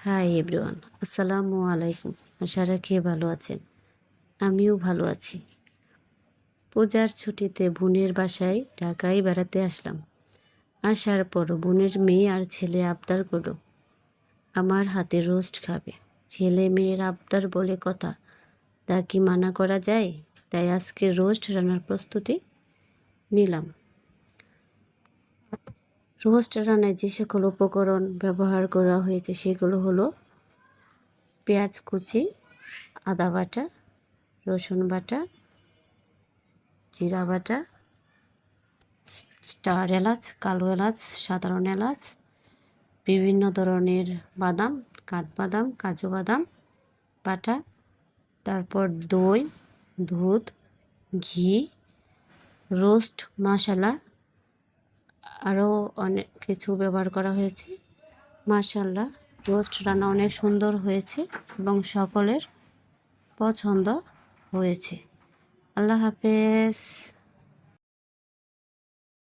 Hi everyone, আসসালামু আলাইকুম। আশা রাখি ভালো আছেন। আমিও ভালো আছি। পূজার ছুটিতে বোনের বাসায় ঢাকায় বেড়াতে আসলাম। আসার পর বোনের মেয়ে আর ছেলে আবদার করলো আমার হাতে রোস্ট খাবে। ছেলে মেয়ের আবদার বলে কথা, তা কি মানা করা যায়? তাই আজকে রোস্ট রান্নার প্রস্তুতি নিলাম। রোস্ট রান্নায় যে সকল উপকরণ ব্যবহার করা হয়েছে সেগুলো হলো পেঁয়াজ কুচি, আদা বাটা, রসুন বাটা, জিরা বাটা, স্টার এলাচ, কালো এলাচ, সাধারণ এলাচ, বিভিন্ন ধরনের বাদাম, কাঠবাদাম, কাজু বাদাম বাটা, তারপর দই, দুধ, ঘি, রোস্ট মশলা, আরও অনেক কিছু ব্যবহার করা হয়েছে। মাশাআল্লাহ, রোস্ট রান্না অনেক সুন্দর হয়েছে এবং সকলের পছন্দ হয়েছে। আল্লাহ হাফেজ।